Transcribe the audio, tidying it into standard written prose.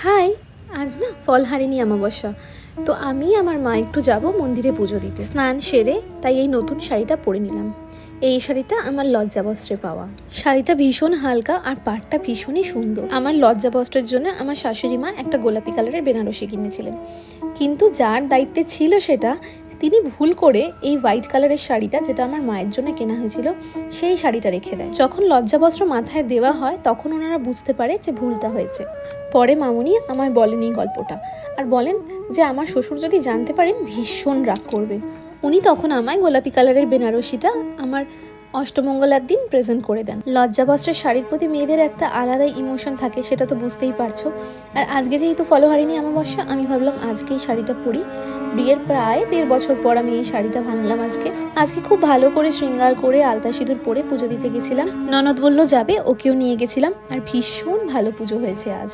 High, আজ না ফলহারিণী অমাবস্যা। তো আমি আমার মা একটু যাব মন্দিরে পুজো দিতে। স্নান সেরে তাই এই নতুন শাড়িটা পরে নিলাম। এই শাড়িটা আমার লজ্জাবস্ত্রে পাওয়া। শাড়িটা ভীষণ হালকা আর পাড়টা ভীষণই সুন্দর। আমার লজ্জাবস্ত্রের জন্য আমার শাশুড়ি মা একটা গোলাপি কালারের বেনারসি কিনেছিলেন, কিন্তু যার দায়িত্বে ছিল সেটা, তিনি ভুল করে এই হোয়াইট কালারের শাড়িটা, যেটা আমার মায়ের জন্য কেনা হয়েছিল, সেই শাড়িটা রেখে দেয়। যখন লজ্জাবস্ত্র মাথায় দেওয়া হয় তখন ওনারা বুঝতে পারে যে ভুলটা হয়েছে। পরে মামুনি আমায় বলেন এই গল্পটা, আর বলেন যে আমার শ্বশুর যদি জানতে পারেন ভীষণ রাগ করবে। উনি তখন আমায় গোলাপি কালারের বেনারসিটা আমার অষ্টমঙ্গলার দিন প্রেজেন্ট করে দেন। লজ্জাবস্ত্রের শাড়ির প্রতি মেয়েদের একটা আলাদাই ইমোশন থাকে, সেটা তো বুঝতেই পারছো। আর আজকে যেহেতু ফলহারিণী অমাবস্যা, আমি ভাবলাম আজকে এই শাড়িটা পরি। বিয়ের প্রায় 1.5 বছর পর আমি এই শাড়িটা ভাঙলাম আজকে খুব ভালো করে শৃঙ্গার করে আলতা সিঁদুর পরে পুজো দিতে গেছিলাম। ননদ বলল যাবে, ওকেও নিয়ে গেছিলাম, আর ভীষণ ভালো পুজো হয়েছে আজ।